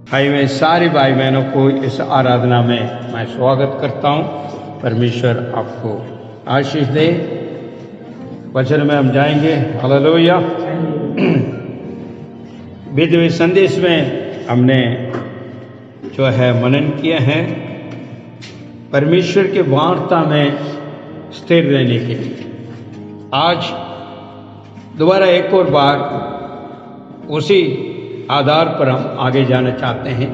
भाई मैं सारे भाई बहनों को इस आराधना में मैं स्वागत करता हूँ। परमेश्वर आपको आशीष दे। वचन में हम जाएंगे। हालेलुया। बीते हुए संदेश में हमने जो है मनन किया है परमेश्वर के वार्ता में स्थिर रहने के लिए। आज दोबारा एक और बार उसी आधार पर हम आगे जाना चाहते हैं।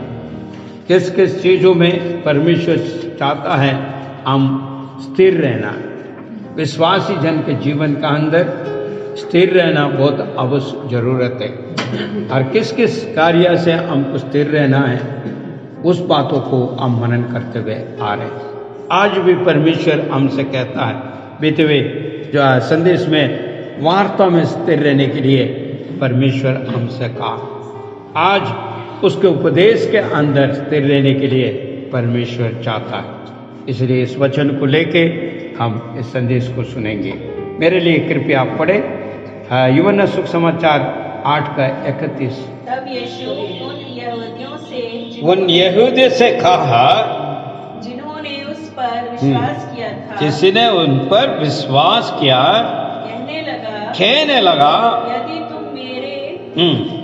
किस किस चीज़ों में परमेश्वर चाहता है हम स्थिर रहना। विश्वासी जन के जीवन का अंदर स्थिर रहना बहुत आवश्यक जरूरत है। और किस किस कार्य से हमको स्थिर रहना है उस बातों को हम मनन करते हुए आ रहे हैं। आज भी परमेश्वर हमसे कहता है बीते हुए जो संदेश में वार्ता में स्थिर रहने के लिए परमेश्वर हमसे कहा। आज उसके उपदेश के अंदर स्थिर रहने के लिए परमेश्वर चाहता है। इसलिए इस वचन को लेके हम इस संदेश को सुनेंगे। मेरे लिए कृपया आप पढ़े यूहन्ना सुसमाचार 8:31। तब यीशु उन यहूदियों से कहा जिन्होंने उस पर विश्वास किया था, जिसने उन पर विश्वास किया, कहने लगा यदि तुम मेरे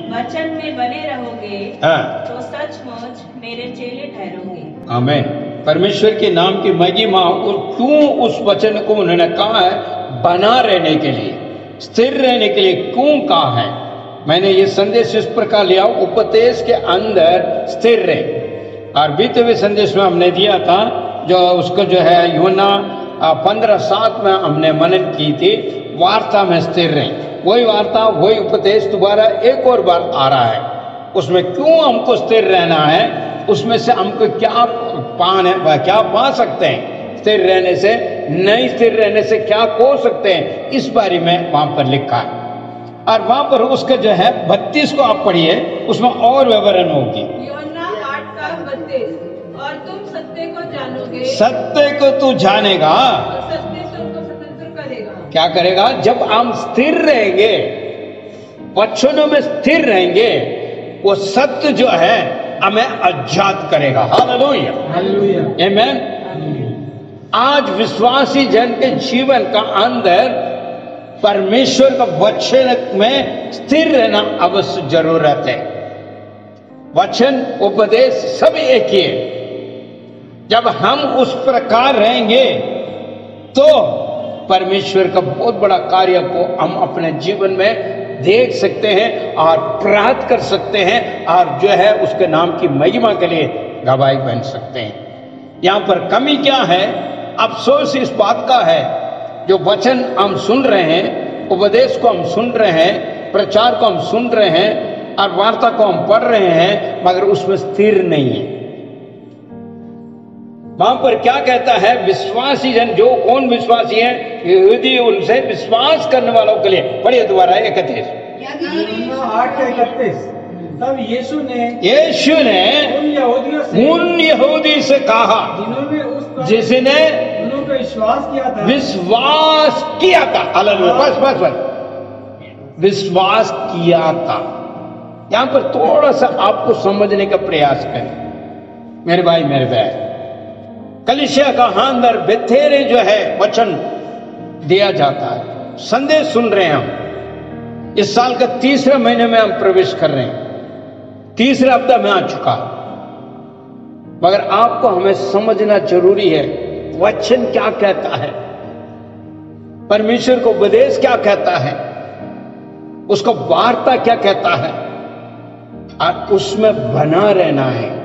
वचन में बने रहोगे तो सचमुच मेरे चेले ठहरोगे। आमीन। परमेश्वर के नाम की महिमा। और क्यों उस वचन को उन्होंने कहा है बना रहने के लिए, स्थिर रहने के लिए क्यों कहा है। मैंने ये संदेश इस प्रकार लिया, उपदेश के अंदर स्थिर रहे। और बीते हुए संदेश में हमने दिया था जो उसको जो है यूहन्ना 15:7 में हमने मनन की थी, वार्ता में स्थिर रहे। वही वार्ता वही उपदेश दोबारा एक और बार आ रहा है। उसमें क्यों हमको स्थिर रहना है, उसमें से हमको क्या क्या पा सकते हैं, स्थिर रहने से, नहीं स्थिर रहने से क्या खो सकते हैं, इस बारे में वहां पर लिखा है। और वहां पर उसका जो है 32 को आप पढ़िए, उसमें और विवरण होगी। यूहन्ना 8:32। और तुम सत्य को जानोगे, सत्य को तू जानेगा, सत्य तुमको स्वतंत्र करेगा। क्या करेगा? जब हम स्थिर रहेंगे, वचनों में स्थिर रहेंगे, वो सत्य जो है हमें आजाद करेगा। हालेलुया, हालेलुया, आमीन। आज विश्वासी जन के जीवन का अंदर परमेश्वर का वचन में स्थिर रहना अवश्य जरूरत है। वचन उपदेश सब एक ही है। जब हम उस प्रकार रहेंगे तो परमेश्वर का बहुत बड़ा कार्य को हम अपने जीवन में देख सकते हैं और प्राप्त कर सकते हैं, और जो है उसके नाम की महिमा के लिए गवाही बन सकते हैं। यहां पर कमी क्या है? अफसोस इस बात का है, जो वचन हम सुन रहे हैं, उपदेश को हम सुन रहे हैं, प्रचार को हम सुन रहे हैं और वार्ता को हम पढ़ रहे हैं, मगर उसमें स्थिर नहीं है। वहां पर क्या कहता है? विश्वासी जन, जो कौन विश्वासी है? यहूदी, उनसे विश्वास करने वालों के लिए। पढ़िए दोबारा 31। 8:31। तब यीशु ने उन यहूदी से कहा जिसने विश्वास किया था। हालेलुया, बस विश्वास किया था। यहां पर थोड़ा सा आपको समझने का प्रयास करें मेरे भाई मेरे बहन। कलीसिया का अंदर बेथेरे जो है वचन दिया जाता है, संदेश सुन रहे हैं हम। इस साल का 3रे महीने में हम प्रवेश कर रहे हैं, 3रा हफ्ता में आ चुका। मगर आपको हमें समझना जरूरी है वचन क्या कहता है, परमेश्वर को उपदेश क्या कहता है, उसका वार्ता क्या कहता है, और उसमें बना रहना है।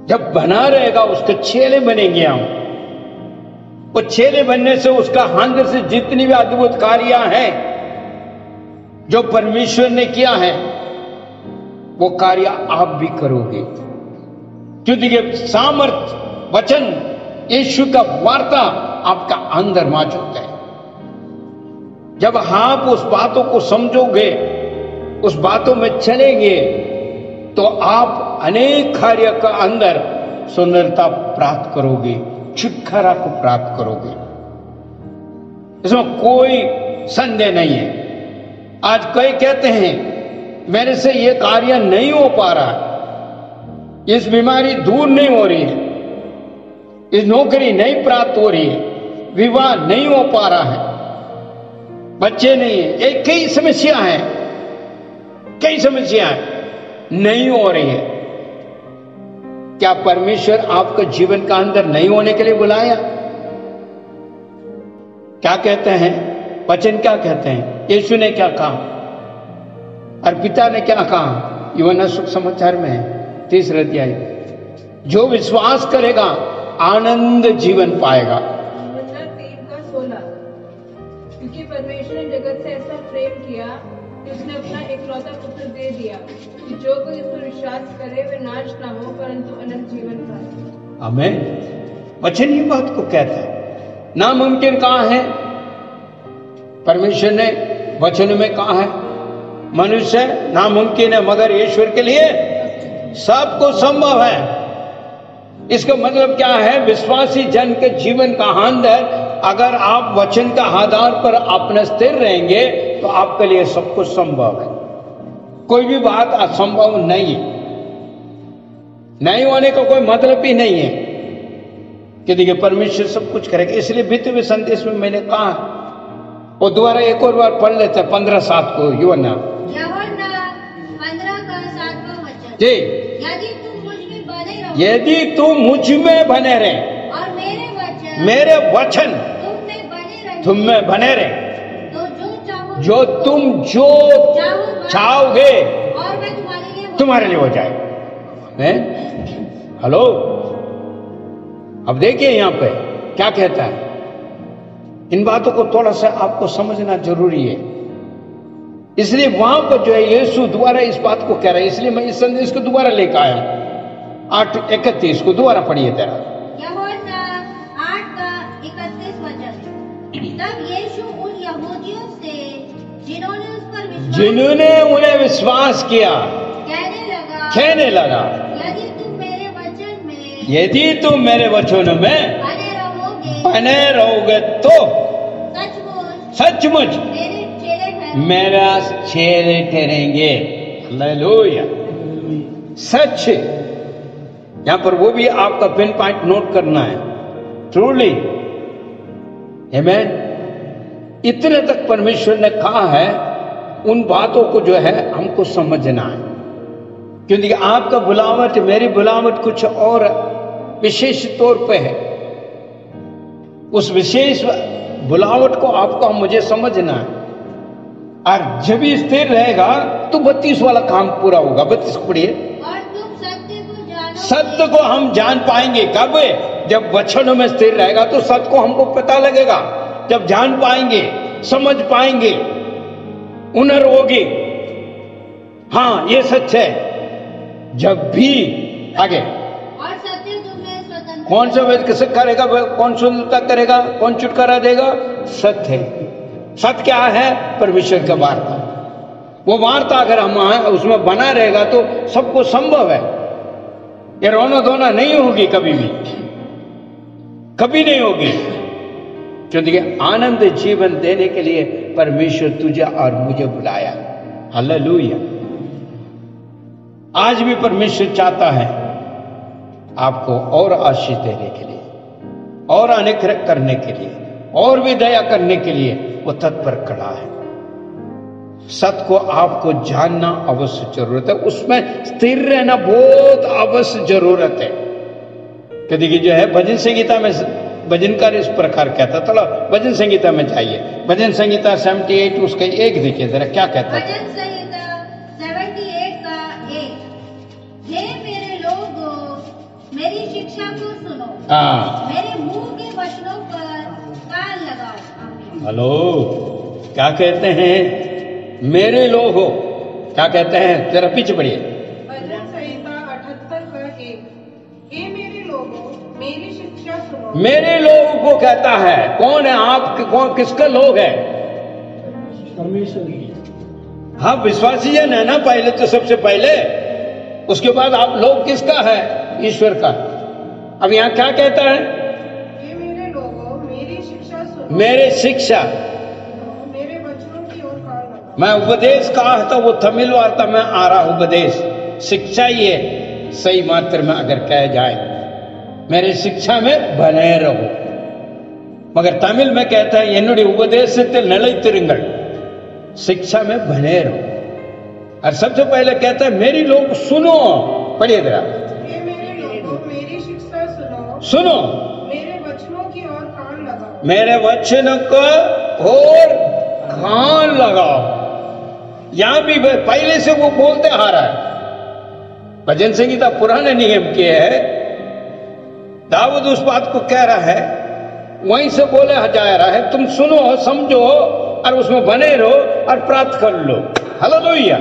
जब बना रहेगा उसके चेले बनेंगे हम। वो चेले बनने से उसका अंदर से जितनी भी अद्भुत कार्य हैं जो परमेश्वर ने किया है, वो कार्य आप भी करोगे, क्योंकि सामर्थ वचन यीशु का वार्ता आपका अंदर मौजूद है। जब आप उस बातों को समझोगे, उस बातों में चलेंगे, तो आप अनेक कार्य का अंदर सुंदरता प्राप्त करोगे, छुटकारा को प्राप्त करोगे। इसमें कोई संदेह नहीं है। आज कई कहते हैं मेरे से ये कार्य नहीं हो पा रहा है, इस बीमारी दूर नहीं हो रही है, इस नौकरी नहीं प्राप्त हो रही है, विवाह नहीं हो पा रहा है, बच्चे नहीं है, एक कई समस्या है, कई समस्याएं नहीं हो रही है। क्या परमेश्वर आपको जीवन का अंदर नहीं होने के लिए बुलाया? क्या कहते हैं वचन, क्या कहते हैं? यीशु ने क्या कहा और पिता ने क्या कहा? यूहन्ना सुसमाचार में है 3 अध्याय, जो विश्वास करेगा आनंद जीवन पाएगा। 3:16, क्योंकि परमेश्वर ने जगत से ऐसा प्रेम किया कि उसने अपना एकलौता पुत्र दे दिया कि जो कोई इस पर विश्वास करे वे नाश ना हो परंतु अनंत जीवन पाए। आमीन। वचन ये बात को कहता है। नामुमकिन कहाँ है? परमेश्वर ने वचन में कहा है मनुष्य नामुमकिन है, मगर ईश्वर के लिए सबको संभव है। इसका मतलब क्या है? विश्वासी जन के जीवन का अंदर अगर आप वचन का आधार पर अपने स्थिर रहेंगे तो आपके लिए सब कुछ संभव है। कोई भी बात असंभव नहीं है। नहीं होने का कोई मतलब ही नहीं है कि देखिए परमेश्वर सब कुछ करेगा। इसलिए बीते हुए संदेश में मैंने कहा, वो दोबारा एक और बार पढ़ लेते हैं 15:7 को। यूहन्ना 15:7 वचन, जी, यदि तुम मुझ में बने रहो, यदि तुम मुझ में बने रहे और मेरे वचन तुम में बने रहे, तो जो तुम जो चाहोगे और मैं तुम्हारे लिए हो जाए। हेलो, अब देखिए यहां पे क्या कहता है। इन बातों को थोड़ा सा आपको समझना जरूरी है। इसलिए वहां पर जो है यीशु दोबारा इस बात को कह रहा है। इसलिए मैं इस संदेश को दोबारा लेकर आया हूं। 8:31 को दोबारा पढ़िए तेरा। यूहन्ना 8:31 वचन, तब यीशु उन यहूदियों से जिन्होंने उन्हें विश्वास किया कहने लगा, यदि तुम मेरे वचनों में बने रहोगे तो सचमुच मेरा चेले ठहरेंगे। हालेलुया। सच, यहां पर वो भी आपका पिन पॉइंट नोट करना है। ट्रूली, आमीन। इतने तक परमेश्वर ने कहा है, उन बातों को जो है हमको समझना है, क्योंकि आपका बुलावट मेरी बुलावट कुछ और विशेष तौर पे है। उस विशेष बुलावट को आपको मुझे समझना है। और जब भी स्थिर रहेगा तो 32 वाला काम पूरा होगा। 32 को पढ़िए। और तुम सत्य को हम जान पाएंगे कब? जब वचनों में स्थिर रहेगा तो सत्य को हमको पता लगेगा। जब जान पाएंगे, समझ पाएंगे, उनर होगी, हाँ ये सच है। जब भी आगे और सत्य तुम्हें स्वतंत्र, कौन सा वेद किसे करेगा? कौन स्वतंत्रता करेगा? कौन छुटकारा देगा? सत्य है। सत्य क्या है? परमेश्वर का वार्ता। वो वार्ता अगर हम उसमें बना रहेगा तो सबको संभव है। ये रोना धोना नहीं होगी, कभी भी कभी नहीं होगी, क्योंकि आनंद जीवन देने के लिए परमेश्वर तुझे और मुझे बुलाया। हालेलुया। आज भी परमेश्वर चाहता है आपको और आशीष देने के लिए, और अनुग्रह करने के लिए, और भी दया करने के लिए वो तत्पर खड़ा है। सत्य को आपको जानना अवश्य जरूरत है, उसमें स्थिर रहना बहुत अवश्य जरूरत है। क्योंकि जो है भजन संगीता में भजनकार इस प्रकार कहता, चलो भजन संगीता में जाइए। भजन संगीता 78 उसका 1 देखिए जरा क्या कहता है। भजन संहिता 78 का 1, हे मेरे लोगों मेरी शिक्षा को सुनो, मेरे मुंह के वचनों पर कान लगाओ। आमीन। हेलो, क्या कहते हैं? मेरे लोग हो, क्या कहते हैं? जरा पीछे पढ़िए। भजन संहिता 78 का 1, हे मेरे लोगों मेरी शिक्षा सुनो। मेरे लोगों को कहता है। कौन है आप? कौन किसका लोग है? परमेश्वर। हाँ, विश्वासी जन है ना पहले, तो सबसे पहले। उसके बाद आप लोग किसका है? ईश्वर का। अब यहाँ क्या कहता है? हे मेरे लोगों मेरी शिक्षा सुनो, मेरे शिक्षा, मेरे वचनों की ओर कान लगाओ। मैं उपदेश कहा था, वो तमिल वार्ता में आ रहा उपदेश, शिक्षा ही है। सही मात्र में अगर कह जाए, मेरी शिक्षा में बने रहो। मगर तमिल में कहता है என்னுடைய உபதேசத்தில் நிலைத்திருங்கள், शिक्षा में बने रहो। और सबसे पहले कहता है मेरी लोग सुनो, पढ़िए जरा, मेरे लोगों मेरी शिक्षा सुनो, सुनो, मेरे वचनों की ओर कान लगाओ, मेरे वचनों को और कान लगाओ। यहां भी पहले से वो बोलते आ रहा है। भजन संगीता पुराने नियम के है, दाऊद उस बात को कह रहा है, वहीं से बोले जा रहा है, तुम सुनो, समझो और उसमें बने रहो और प्राप्त कर लो। हालेलुया।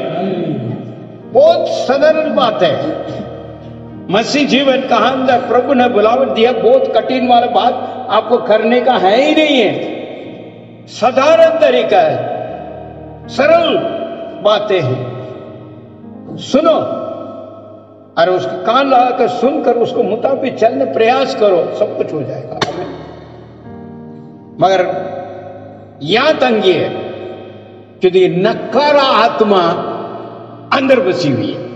बहुत साधारण बात है। मसीह जीवन का अंदर प्रभु ने बुलावट दिया, बहुत कठिन वाला बात आपको करने का है ही नहीं है। साधारण तरीका है, सरल बातें हैं। सुनो और उसके कान लगाकर सुनकर उसको मुताबिक चलने प्रयास करो, सब कुछ हो जाएगा। मगर यहां तंगी है क्योंकि नकारा आत्मा अंदर बसी हुई है।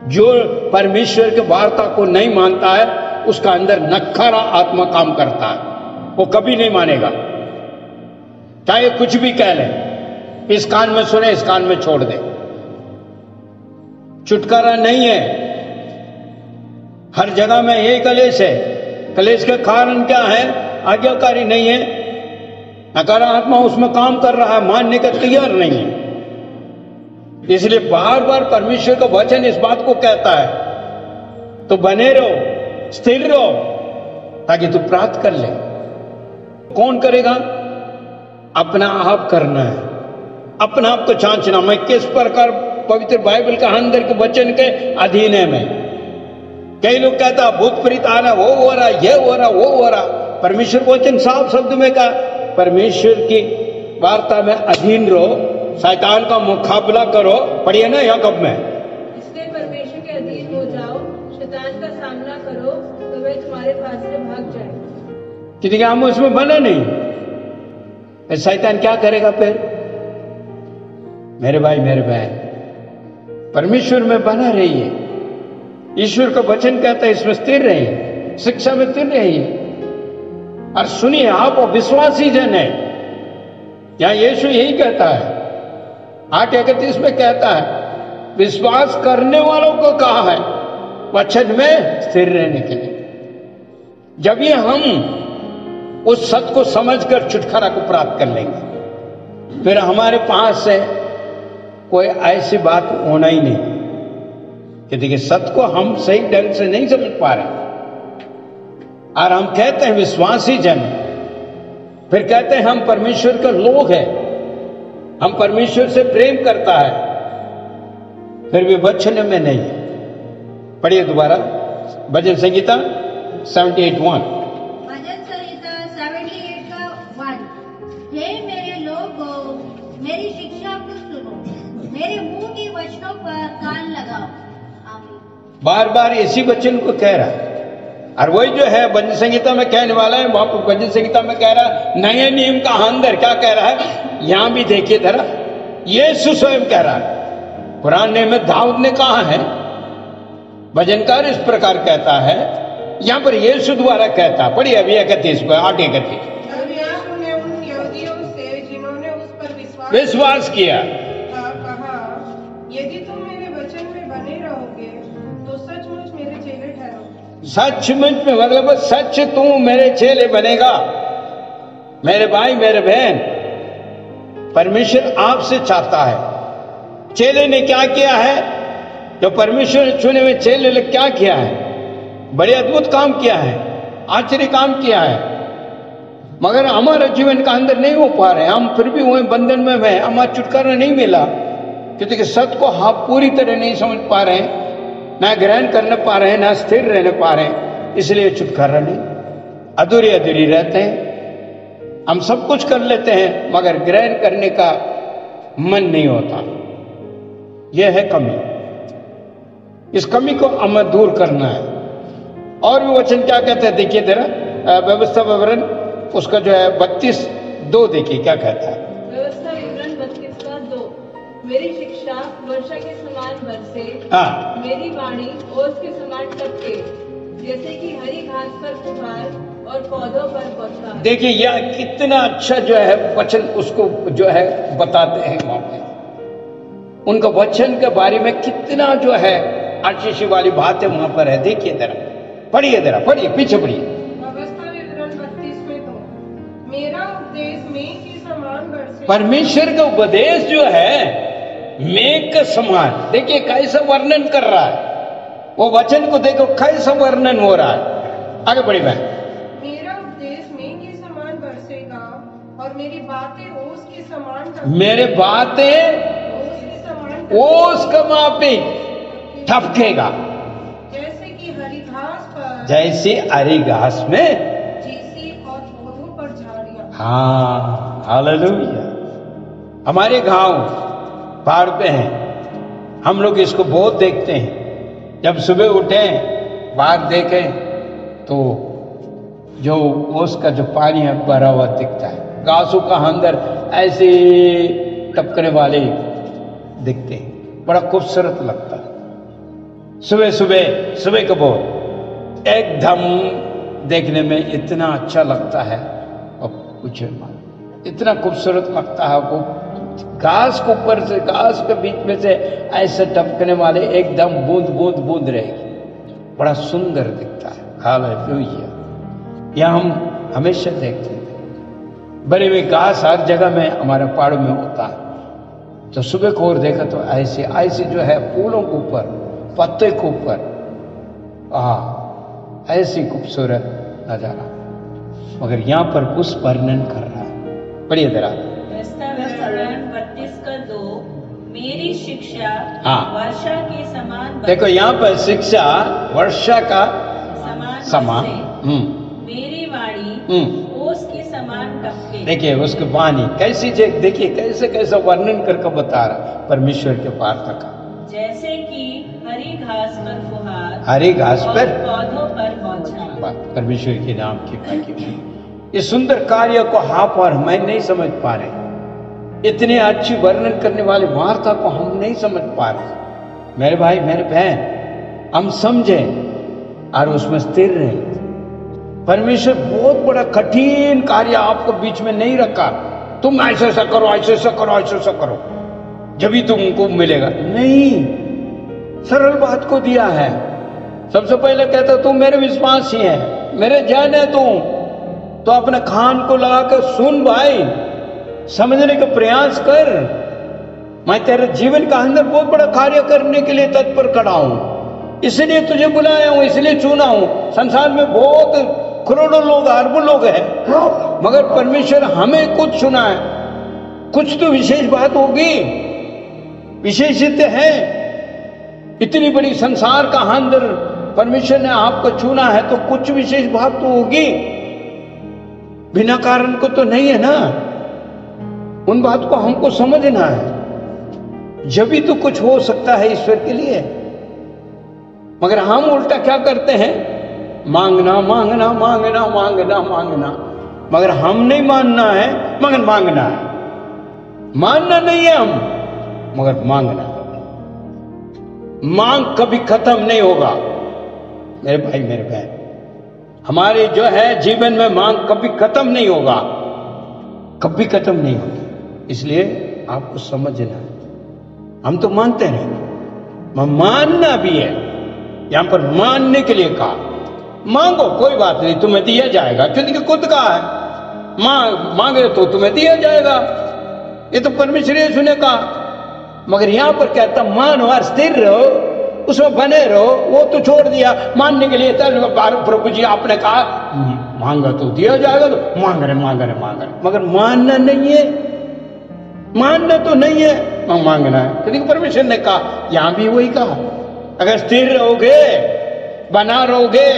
जो परमेश्वर के वार्ता को नहीं मानता है उसका अंदर नकारा आत्मा काम करता है, वो कभी नहीं मानेगा। चाहे कुछ भी कह ले, इस कान में सुने, इस कान में छोड़ दे, छुटकारा नहीं है। हर जगह में यही कलेश है। कलेश का कारण क्या है? आज्ञाकारी नहीं है, नकारा आत्मा उसमें काम कर रहा है, मानने का तैयार नहीं है। इसलिए बार बार परमेश्वर का वचन इस बात को कहता है, तो बने रहो, स्थिर रहो, ताकि तू प्राप्त कर ले। कौन करेगा? अपना आप करना है, अपना आप को जांचना, मैं किस प्रकार पवित्र बाइबल का अंदर के वचन के अधीन है। मैं कई लोग कहता भूत प्रेत आना, वो हो रहा, ये हो रहा, वो हो रहा। परमेश्वर वचन साफ शब्द में कहा, परमेश्वर की वार्ता में अधीन रहो, शैतान का मुकाबला करो। पढ़िए ना याकूब में, इसलिए परमेश्वर के अधीन हो जाओ, शैतान का सामना करो, तो वह तुम्हारे पास से भाग जाएगा। क्योंकि हम उसमें बना नहीं, शैतान क्या करेगा फिर? मेरे भाई मेरे बहन, परमेश्वर में बना रहिए। ईश्वर का वचन कहता है इसमें स्थिर रहिए, शिक्षा में स्थिर रहिए। और सुनिए, आप विश्वासी जन है। यहां यीशु यही कहता है, 8:31 में कहता है, विश्वास करने वालों को कहा है वचन में स्थिर रहने के लिए। जब ये हम उस सत्य को समझकर छुटकारा को प्राप्त कर लेंगे, फिर हमारे पास से कोई ऐसी बात होना ही नहीं कि देखिए सत्य को हम सही ढंग से नहीं समझ पा रहे और हम कहते हैं विश्वासी जन, फिर कहते हैं हम परमेश्वर के लोग हैं, हम परमेश्वर से प्रेम करता है, फिर भी वचन में नहीं। पढ़िए दोबारा भजन संगीता 78:1। भजन संहिता 78 का 1। हे मेरे लोगों, मेरी शिक्षा को सुनो, मेरे मुंह के वचनों पर कान लगाओ। आमीन। बार बार इसी वचन को कह रहा है। और वही जो है भजन संगीता में कहने वाला है, वहां पर भजन संगीता में कह रहा है, नए नियम का अंदर क्या कह रहा है? यहां भी देखिए जरा, यीशु स्वयं कह रहा है। पुराने में दाऊद ने कहा है, भजनकार इस प्रकार कहता है, यहां पर यीशु द्वारा कहता। पढ़िए अभी 31 को, 8:31। यीशु ने उन यहूदियों से जिन्होंने उस पर विश्वास किया, कहा, यदि तुम मेरे वचन में बने रहोगे तो सचमुच मेरे चेले ठहरोगे। सचमुच में मतलब सच तू मेरे चेले बनेगा। मेरे भाई मेरे बहन, परमेश्वर आपसे चाहता है। चेले ने क्या किया है? जो परमेश्वर ने चुने हुए चेले ने क्या किया है? बड़े अद्भुत काम किया है, आश्चर्य काम किया है, मगर हमारे जीवन का अंदर नहीं हो पा रहे। हम फिर भी वही बंधन में हैं, हमारा छुटकारा नहीं मिला क्योंकि सत्य को हम पूरी तरह नहीं समझ पा रहे हैं, ना ग्रहण करने पा रहे हैं, ना स्थिर रहने पा रहे हैं। इसलिए छुटकारा नहीं, अधूरे अधूरी रहते हैं। हम सब कुछ कर लेते हैं मगर ग्रहण करने का मन नहीं होता। यह है कमी। इस कमी को हमें दूर करना है। और भी वचन क्या कहते हैं देखिए जरा, व्यवस्था विवरण उसका जो है 32:2 देखिए क्या कहता है। व्यवस्था विवरण 32 का 2। मेरी शिक्षा वर्षा के समान बरसे, हाँ। मेरी वाणी ओस के समान टपके, जैसे कि हरी घास पर फुहार और पौधों पर बौछार। देखिए यह कितना अच्छा जो है वचन उसको जो है बताते हैं वहां पे, उनका वचन के बारे में कितना जो है आशीष वाली बातें वहां पर है। देखिए जरा, पढ़िए जरा, पढ़िए, पीछे पढ़िए। अवस्था विवरण 32 में तो मेरा उपदेश मेघ के समान बरसे। परमेश्वर का उपदेश जो है मेघ के समान, देखिए कैसा वर्णन कर रहा है वो वचन को, देखो कैसा वर्णन हो रहा है। आगे बढ़ी मैं। मेरा उपदेश मेघ के समान बरसेगा और मेरी बातें ओस के समान टपकेंगी। मेरे बातें ओस के समान ओस का मापी ठपकेगा, जैसे कि हरी घास पर, जैसे हरी घास में जीसी और पौधों पर झाड़ियां। हाँ, हालेलुया। हमारे गांव पहाड़ पे हैं, हम लोग इसको बहुत देखते हैं। जब सुबह उठे बाहर देखें तो जो ओस का जो पानी है भरा हुआ दिखता है, घासों का अंदर ऐसे टपकने वाले दिखते हैं, बड़ा खूबसूरत लगता है। सुबह सुबह सुबह का बोल एकदम देखने में इतना अच्छा लगता है और कुछ इतना खूबसूरत लगता है। वो घास के ऊपर से, घास के बीच में से ऐसे टपकने वाले एकदम बूंद बूंद बूंद रहेगी, बड़ा सुंदर दिखता है। हालेलुया। यह हम हमेशा देखते हैं, बड़े हुए घास हर जगह में हमारे पहाड़ों में होता है। तो सुबह को और देखा तो ऐसे ऐसे जो है फूलों के ऊपर, पत्ते के ऊपर, ऐसी खूबसूरत नजारा, मगर यहाँ पर उस वर्णन कर रहा है। बढ़िया जरा 32 का 2, मेरी शिक्षा हाँ। वर्षा के समान देखो यहाँ पर शिक्षा वर्षा का समान, मेरी वाणी ओस के समान टपके। देखिए उसकी वाणी कैसी, देखिए कैसे कैसा वर्णन करके बता रहा परमेश्वर के वार्ता का, जैसे कि हरी घास पर फुहार, हरी घास पर, पौधों पर बौछार। परमेश्वर के नाम की महिमा। इस सुंदर कार्य को आप और मैं नहीं समझ पा रहे, इतने अच्छी वर्णन करने वाली वार्ता को हम नहीं समझ पा रहे। मेरे भाई मेरे बहन, हम समझे और उसमें स्थिर रहे। परमेश्वर बहुत बड़ा कठिन कार्य आपको बीच में नहीं रखा, तुम ऐसा ऐसा करो, ऐसा ऐसा करो, ऐसा ऐसा करो, जब ही तुमको मिलेगा। नहीं, सरल बात को दिया है। सबसे पहले कहता तू मेरे विश्वासी है, मेरे जन है तू, तो अपने कान को लगा कर सुन भाई, समझने का प्रयास कर। मैं तेरे जीवन का अंदर बहुत बड़ा कार्य करने के लिए तत्पर खड़ा हूं, इसलिए तुझे बुलाया हूं, इसलिए चुना हूं। संसार में बहुत करोड़ों लोग, अरबों लोग हैं, मगर परमेश्वर हमें कुछ चुना है। कुछ तो विशेष बात होगी, विशेषित है। इतनी बड़ी संसार का अंदर परमेश्वर ने आपको चुना है तो कुछ विशेष बात तो होगी, बिना कारण को तो नहीं है ना। उन बात को हमको समझना है, जब भी तो कुछ हो सकता है ईश्वर के लिए। मगर हम उल्टा क्या करते हैं, मांगना मांगना मांगना मांगना मांगना, मगर हम नहीं मानना है मगर मांगना है। मानना नहीं है हम, मगर मांगना। मांग कभी खत्म नहीं होगा मेरे भाई मेरे बहन, हमारे जो है जीवन में मांग कभी खत्म नहीं होगा, कभी खत्म नहीं होगी। इसलिए आपको समझना है, हम तो मानते नहीं, मानना भी है। यहां पर मानने के लिए कहा, मांगो कोई बात नहीं, तुम्हें दिया जाएगा, क्योंकि खुद कहा है मांगे तो तुम्हें दिया जाएगा। ये तो परमेश्वर यीशु ने कहा। मगर यहां पर कहता मानो और स्थिर रहो, उसमें बने रहो। वो तो छोड़ दिया मानने के लिए, प्रभु जी आपने कहा मांगा तो दिया जाएगा, तो मांग रहे मांग रहे मांग रहे, मगर मानना नहीं है, मानना तो नहीं है, मांगना है। क्योंकि परमेश्वर ने कहा, यहां भी वही कहा, अगर स्थिर रहोगे, बना रहोगे,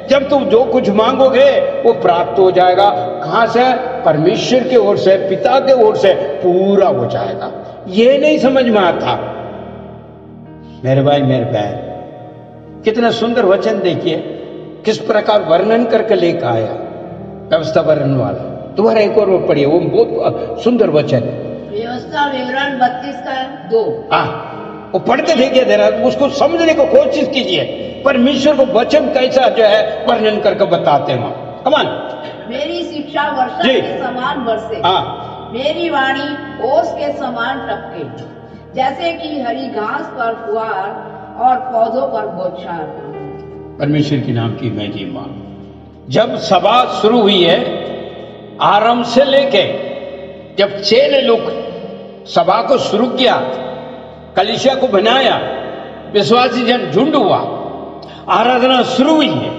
जब तुम जो कुछ मांगोगे वो प्राप्त हो जाएगा। कहां से? परमेश्वर की ओर से, पिता के ओर से पूरा हो जाएगा। ये नहीं समझ में आता मेरे भाई मेरे बहन। कितना सुंदर वचन देखिए, किस प्रकार वर्णन करके लेकर आया व्यवस्था वर्णन वाला। दोबारा एक और वो पढ़िए, वो बहुत सुंदर वचन। व्यवस्था विवरण 32 का 2। वो पढ़ते थे क्या देना, उसको समझने को कोशिश कीजिए। परमेश्वर को वचन कैसा जो है वर्णन करके बताते हैं वहां। कमान, मेरी शिक्षा वर्षा के समान बरसे, मेरी वाणी ओस के समान टपके, जैसे कि हरी घास पर फुहार और पौधों पर बौछार। परमेश्वर के नाम की महिमा। जब सभा शुरू हुई है, आरंभ से लेके जब चेले लोग सभा को शुरू किया, कलीसिया को बनाया, विश्वासी जन झुंड हुआ, आराधना शुरू हुई है,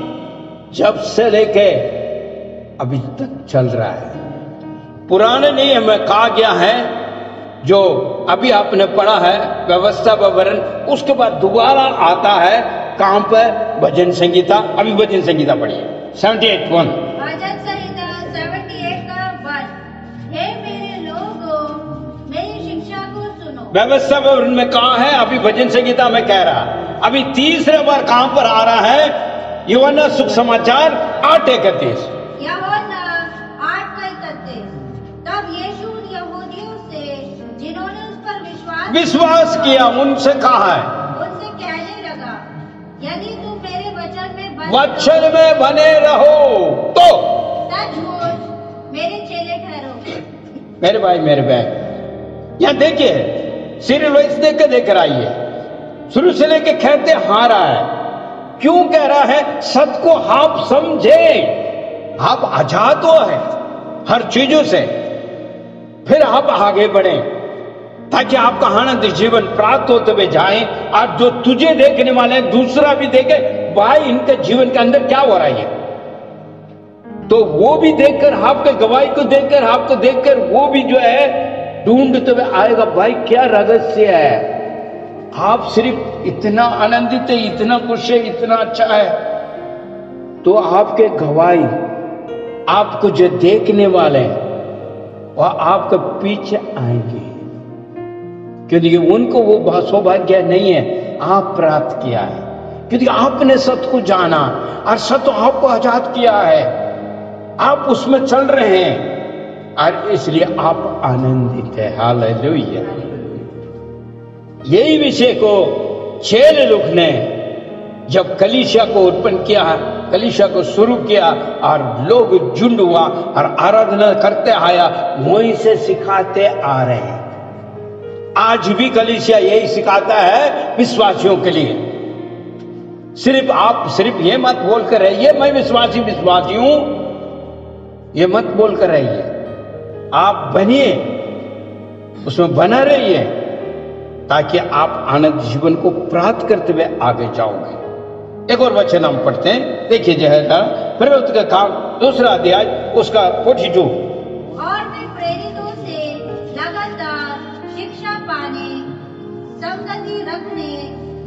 जब से लेके अभी तक चल रहा है। पुराने नियम में कहा गया है, जो अभी आपने पढ़ा है व्यवस्था व वर्ण, उसके बाद दोबारा आता है कहां पे? भजन संगीता। अभी भजन संगीता पढ़िए 78:1। भजन संहिता 78 का 1। हे मेरे लोगों, मेरी शिक्षा को सुनो। व्यवस्था व वर्ण में कहा है, अभी भजन संगीता में कह रहा। अभी तीसरे बार कहां पर आ रहा है? यूहन्ना सुख समाचार 8:31। यूहन्ना 8:31। तब यीशु यहूदियों से जिन्होंने उस पर विश्वास किया, उनसे कहा है, उनसे कहने लगा, यदि तुम मेरे वचन में बने रहो तो सचमुच मेरे चेले ठहरोगे। मेरे भाई मेरे बहन, यहां देखिए सीरियल वाइज देख के देख रहा है, शुरू से लेके कहते हां रहा है। क्यों कह रहा है? सत्य को आप समझे, आप आजाद हो है हर चीजों से, फिर आप आगे बढ़े ताकि आपका आनंद जीवन प्राप्त होते हुए जाए। और जो तुझे देखने वाले हैं दूसरा भी देखे, भाई इनके जीवन के अंदर क्या हो रहा है, तो वो भी देखकर, आपके गवाही को देखकर, आपको देखकर वो भी जो है ढूंढते हुए आएगा, भाई क्या रहस्य है। आप सिर्फ इतना आनंदित है, इतना खुश है, इतना अच्छा है, तो आपके गवाही, आपको जो देखने वाले हैं वह आपके पीछे आएंगे, क्योंकि उनको वो सौभाग्य नहीं है आप प्राप्त किया है, क्योंकि आपने सत्य को जाना और सत्य आपको आजाद किया है, आप उसमें चल रहे हैं और इसलिए आप आनंदित है। हालेलुया। यही विषय को चेले लोग ने जब कलीसिया को उत्पन्न किया, कलीसिया को शुरू किया और लोग झुंड हुआ और आराधना करते आया, वहीं से सिखाते आ रहे हैं। आज भी कलीसिया यही सिखाता है विश्वासियों के लिए। सिर्फ आप सिर्फ ये मत बोल कर रहिए मैं विश्वासी हूं, ये मत बोल कर रहिए, आप बनिए, उसमें बना रहिए ताकि आप आनंद जीवन को प्राप्त करते हुए आगे जाओगे। एक और वचन हम पढ़ते हैं, देखिए जो है प्रवृत्ति का काम 2 अध्याय उसका 42। और वे प्रेरितों से लगातार शिक्षा पाने, संगति रखने,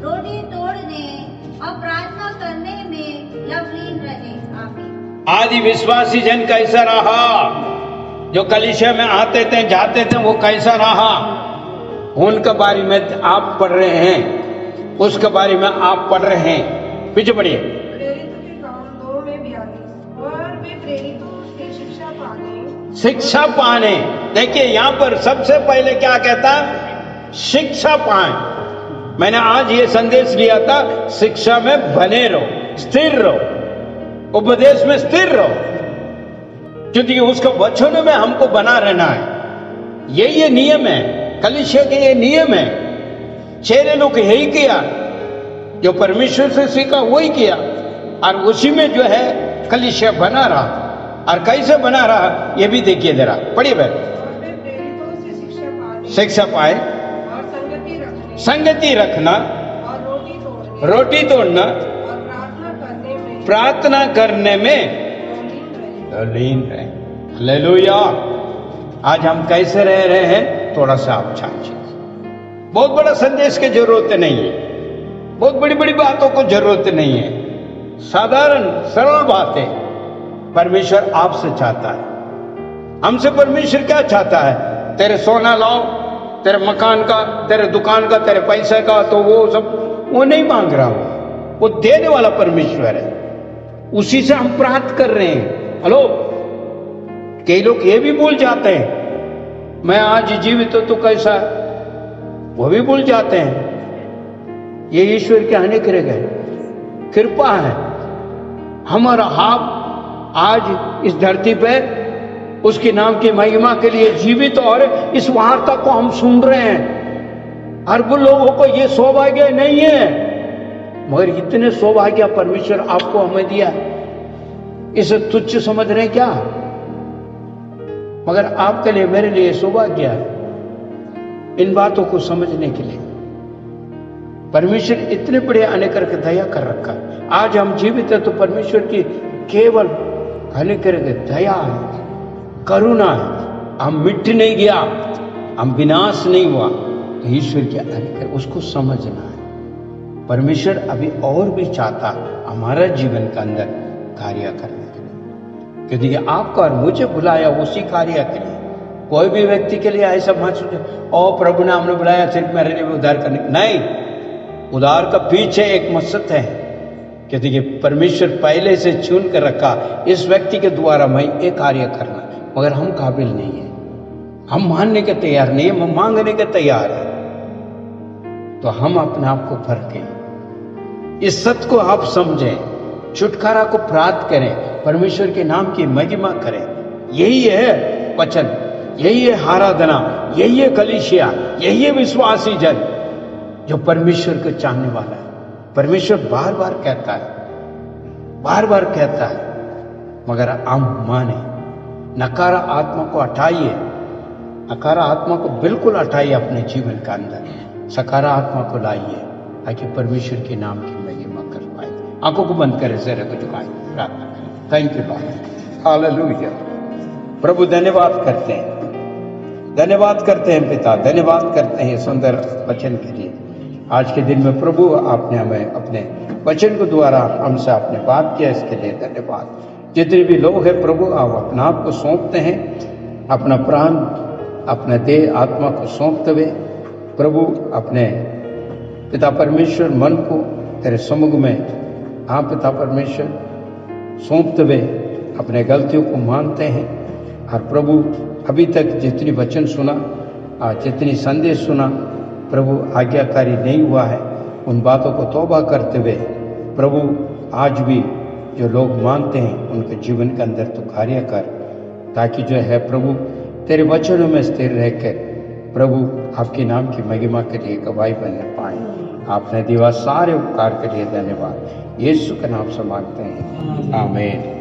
रोटी तोड़ने और प्रार्थना करने में लवलीन रहे। आमीन। आदि विश्वासी जन कैसा रहा? जो कलीसिया में आते थे जाते थे, वो कैसा रहा? उनके बारे में आप पढ़ रहे हैं, उसके बारे में आप पढ़ रहे हैं। पीछे पढ़िए। प्रेरितों के काम 2:42। और वे प्रेरितों से शिक्षा पाने। देखिए यहां पर सबसे पहले क्या कहता? शिक्षा पाए। मैंने आज ये संदेश लिया था, शिक्षा में बने रहो, स्थिर रहो, उपदेश में स्थिर रहो, क्योंकि उसका वचन में हमको बना रहना है। ये नियम है, कलीसिया के ये नियम है। चेले लोग यही किया, जो परमेश्वर से सीखा वही किया, और उसी में जो है कलीसिया बना रहा। और कैसे बना रहा ये भी देखिए जरा, पढ़िए भाई। शिक्षा पाए और संगति रखना और रोटी तोड़ना और प्रार्थना करने में लीन रहे। हालेलुया। आज हम कैसे रह रहे हैं, थोड़ा सा आप जांचिए। बहुत बड़ा संदेश की जरूरत नहीं है, बहुत बड़ी बड़ी बातों को जरूरत नहीं है, साधारण सरल बातें परमेश्वर आपसे चाहता है। हमसे परमेश्वर क्या चाहता है? तेरे सोना लाओ, तेरे मकान का, तेरे दुकान का, तेरे पैसे का, तो वो सब वो नहीं मांग रहा, वो देने वाला परमेश्वर है, उसी से हम प्राप्त कर रहे हैं। हेलो, कई लोग ये भी भूल जाते हैं मैं आज जीवित हूं तो कैसा है, वो भी भूल जाते हैं। ये ईश्वर के आने करे गए कृपा है। हम और आप आज इस धरती पर उसके नाम की महिमा के लिए जीवित और इस वार्ता को हम सुन रहे हैं। अरबों लोगों को ये सौभाग्य नहीं है, मगर इतने सौभाग्य परमेश्वर आपको हमें दिया है। इसे तुच्छ समझ रहे क्या? मगर आपके लिए मेरे लिए सौभाग्य है इन बातों को समझने के लिए। परमेश्वर इतने बड़े आने करके दया कर रखा। आज हम जीवित है तो परमेश्वर की केवल आने करके दया है, करुणा है। हम मिट नहीं गया, हम विनाश नहीं हुआ। तो ईश्वर के आने कर उसको समझना है। परमेश्वर अभी और भी चाहता हमारा जीवन के अंदर कार्य करने के लिए, क्योंकि आपको और मुझे बुलाया उसी कार्य के लिए। कोई भी व्यक्ति के लिए ऐसा मत सोचे ओ प्रभु ने हमने बुलाया सिर्फ मेरे लिए उद्धार करने, नहीं। उद्धार का पीछे एक मकसद है, क्योंकि परमेश्वर पहले से चुन कर रखा इस व्यक्ति के द्वारा मैं ये कार्य करना, मगर हम काबिल नहीं है, हम मानने के तैयार नहीं है, हम मांगने के तैयार है। तो हम अपने आप को भरकें, इस सत्य को आप समझें, छुटकारा को प्राप्त करें, परमेश्वर के नाम की महिमा करें। यही है वचन, यही है आराधना, यही है कलीसिया, यही है विश्वासी जन जो परमेश्वर को चाहने वाला है। परमेश्वर बार बार कहता है, बार बार कहता है, मगर हम माने। नकारा आत्मा को हटाइए, नकारा आत्मा को बिल्कुल हटाइए अपने जीवन के अंदर, सकारा आत्मा को लाइए ताकि परमेश्वर के नाम की महिमा कर पाए। आंखों को बंद करें, सिर को झुकाएं, प्रार्थना करें। Thank you lord, hallelujah. प्रभु धन्यवाद करते हैं, धन्यवाद करते हैं पिता, धन्यवाद करते हैं सुंदर वचन के लिए। आज के दिन में प्रभु आपने हमें अपने वचन के द्वारा हमसे आपने बात किया, इसके लिए धन्यवाद। जितने भी लोग हैं प्रभु आप अपना आप को सौंपते हैं, अपना प्राण अपना देह आत्मा को सौंपते हुए प्रभु अपने पिता परमेश्वर मन को तेरे समुख में हाँ पिता परमेश्वर सौंपते हुए अपने गलतियों को मानते हैं। और प्रभु अभी तक जितनी वचन सुना, जितनी संदेश सुना प्रभु आज्ञाकारी नहीं हुआ है, उन बातों को तौबा करते हुए प्रभु आज भी जो लोग मानते हैं उनके जीवन के अंदर तो कार्य कर, ताकि जो है प्रभु तेरे वचनों में स्थिर रहकर प्रभु आपके नाम की महिमा के लिए गवाही बनने पाए। आपने दिया सारे उपकार के लिए धन्यवाद। यीशु के नाम से मांगते हैं, आमीन।